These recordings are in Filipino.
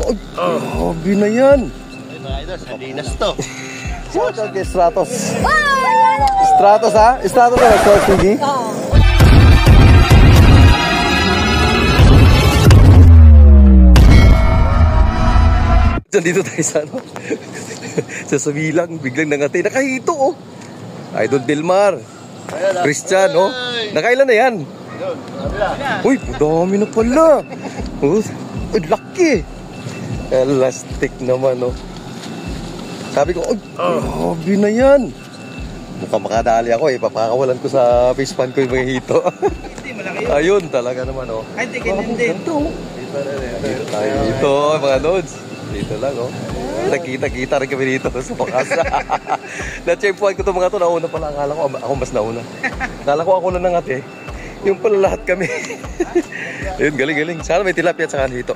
Ay, grabe na yan. Ay, mga idol, sardinas to. Shout out kay Stratos. Stratos ha? Stratos na Stratos TV? Oo. Dito tayo sa ano? Sa Sabilang, biglang nangati. Nakahito oh. Idol Delmar. Christian oh. Nakailan na yan? Uy, dami na pala. Oh, laki. Elastic naman oh. Sabi ko, ay, grabe na yan. Mukhang makadali ako eh. Papakawalan ko sa face pan ko yung mga hito. Ayun, talaga naman oh. Ay, tignan din. Dito tayo dito, mga lods. Dito lang oh. Nakita-kita rin kami dito sa wakas. Na-chempuan ko itong mga ito. Nauna pala. Akala ko ako mas nauna. Akala ko ako na nangati. Yung pala lahat kami. Ayun, galing-galing. Sana may tilapia at saka dito.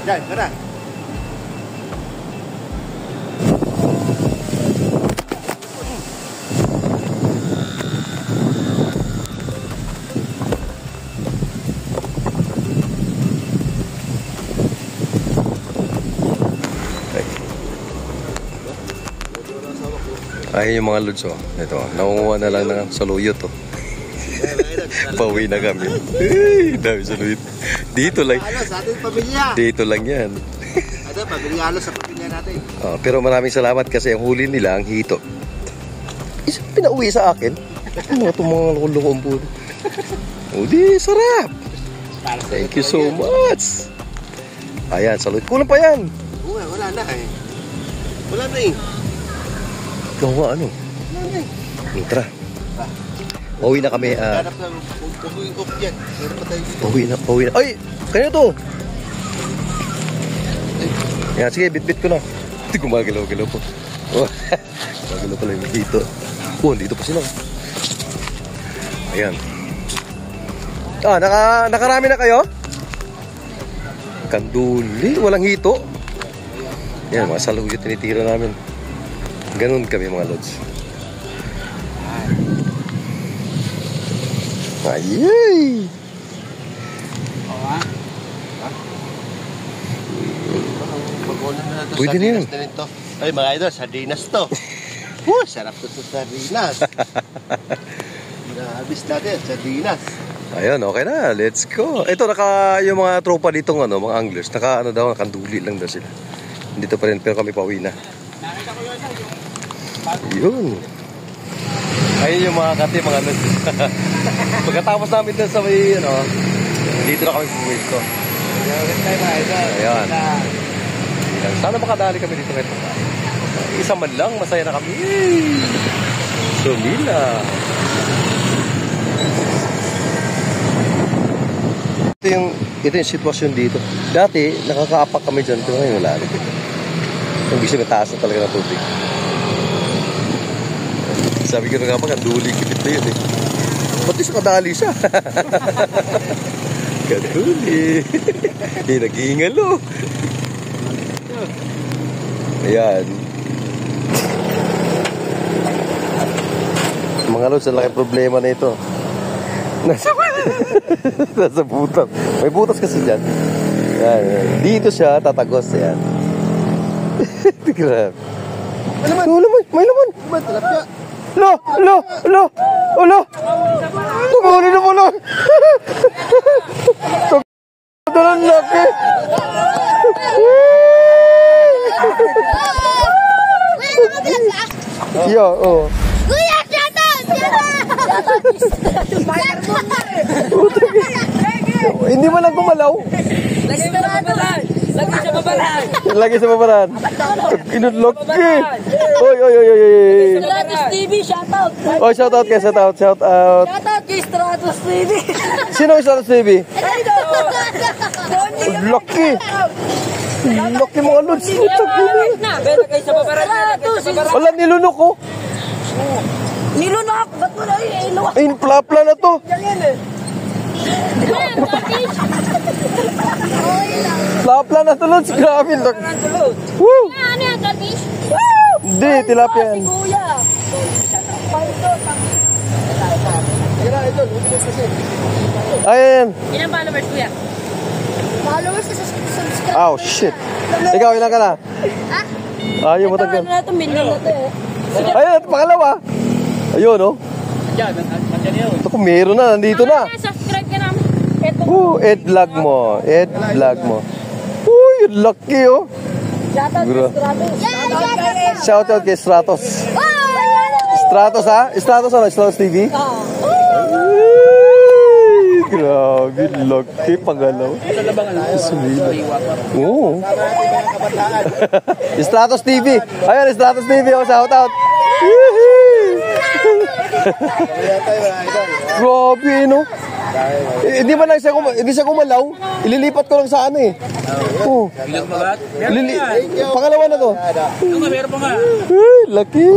Yan, tara. Ayun yung mga lods oh. Ito, nakunguha na lang ng saluyot oh. Pauwi na kami. Ay, dami saluyot. Dito lang. Sa ating pamilya. Dito lang yan. Ano, pamilyalo sa pamilya natin. Oh, pero maraming salamat kasi ang huli nila ang hito. Isang pinauwi sa akin. Ano itong mga lukong po. O di, sarap. Thank you so much. Ayan, saluyot. Kulang pa yan. Wala na eh. Wala na eh. Gawa ano? Wala na eh. Tara. Pauwi na kami. Hanap ng pag-uwi-off dyan. Meron pa tayo dito. Pauwi na. Ay! Kaya to! Yan, sige, bit-bit ko na. Hindi ko magalaw-galaw po. Oh, magalaw pala yung dito. Oh, dito pa sila. Ayan. Nakarami na kayo? Kanduli, walang hito. Yan, mga saluyot tinitira namin. Ganun kami mga lods. Ayay! Pwede na yan. Ay, mga idol, sardinas to. Sarap to sa sardinas. Nahabis natin, sardinas. Ayun, okay na. Let's go. Ito, yung mga tropa ditong mga anglers, nakanduli lang daw sila. Dito pa rin, pero kami pauwi na. Yun. Ayun yung mga kati, mga lods. Pagkatapos namin dun sa may, dito na kami sa ko. Ayan. Sana makadali kami dito ngayon. Isa man lang, masaya na kami. Yay! Sumila. Ito yung sitwasyon dito. Dati, nakakaapak kami dyan. Pero ngayon, wala. Ang gusto na taas na talaga ng tubig. Sabi ko na nga ang duling kipit na yun eh. Ba't di sa kadali siya? Kaduli. Eh, nag-iingalo. Ayan. Mga lods, ang laki problema na ito. Nasa butas. May butas kasi dyan. Ayan. Dito siya, tatagos. Ayan. Grabe. May laman. May tilapia. Lo! Tumuli na mo na! Dalang laki! Yo, oh. Kuya, shoutout! Hindi mo lang gumalaw. Lagi sa babaran. Inudlok eh. Oy. Stratos TV, shoutout. Oh, shout out. Shoutout kay Stratos TV. Sino yung Stratos TV? Laki. Laki mga lods. Bela kayo sa babaran. Wala, nilunok ko. Nilunok. Ba't mo na ilaw? Ay, plapla na to. Lapla na tulod. Grabe. Lak. Woo! Ano yan, catfish? Hindi, tilapia yan. Si Kuya. Ayan. Ilang followers, Kuya? Followers sa subscribe. Oh, shit. Ikaw, ilan ka na? Ayaw mo Ito, tagal. ano na ito, million na ito eh. Ayun, pangalawa. Ayun, oh. Ako, meron na. Nandito na. Subscribe ka namin. Ito. Ed vlog mo. Ed vlog mo. Uy, lucky, oh. Shoutout Bro. kay Stratos. Shoutout kay Stratos. Stratos, ha? Stratos, ano? Stratos TV? Ay, grabe, lucky. Pangalaw. Oo. Stratos TV. Ayun, Stratos TV. Oh, shoutout. Grabe, no? Hindi ba lang siya, hindi siya kumalaw? Ililipat ko lang sa ano eh. Oo. Pangalawa na to. Meron pa nga. Ay, laki.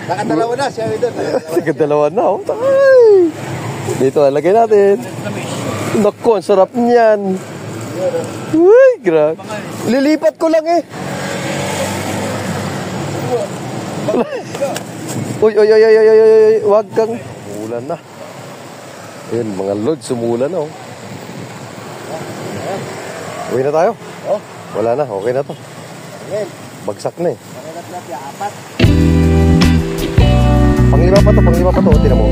Nakadalawa na siya ito. Sige, dalawa na. Oh. Ay. Dito, lagay natin. Naku, ang sarap niyan. Uy, grabe. Ililipat ko lang eh. Uy, uy, uy, uy, uy, uy, uy, wag kang. Umulan na. Ayan, mga lods, sumulan na, oh. Uwi na tayo? Oh. Wala na, okay na to. Bagsak na eh. Panglima pa to, oh, tinan mo.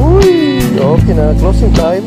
Uy, okay na, closing time.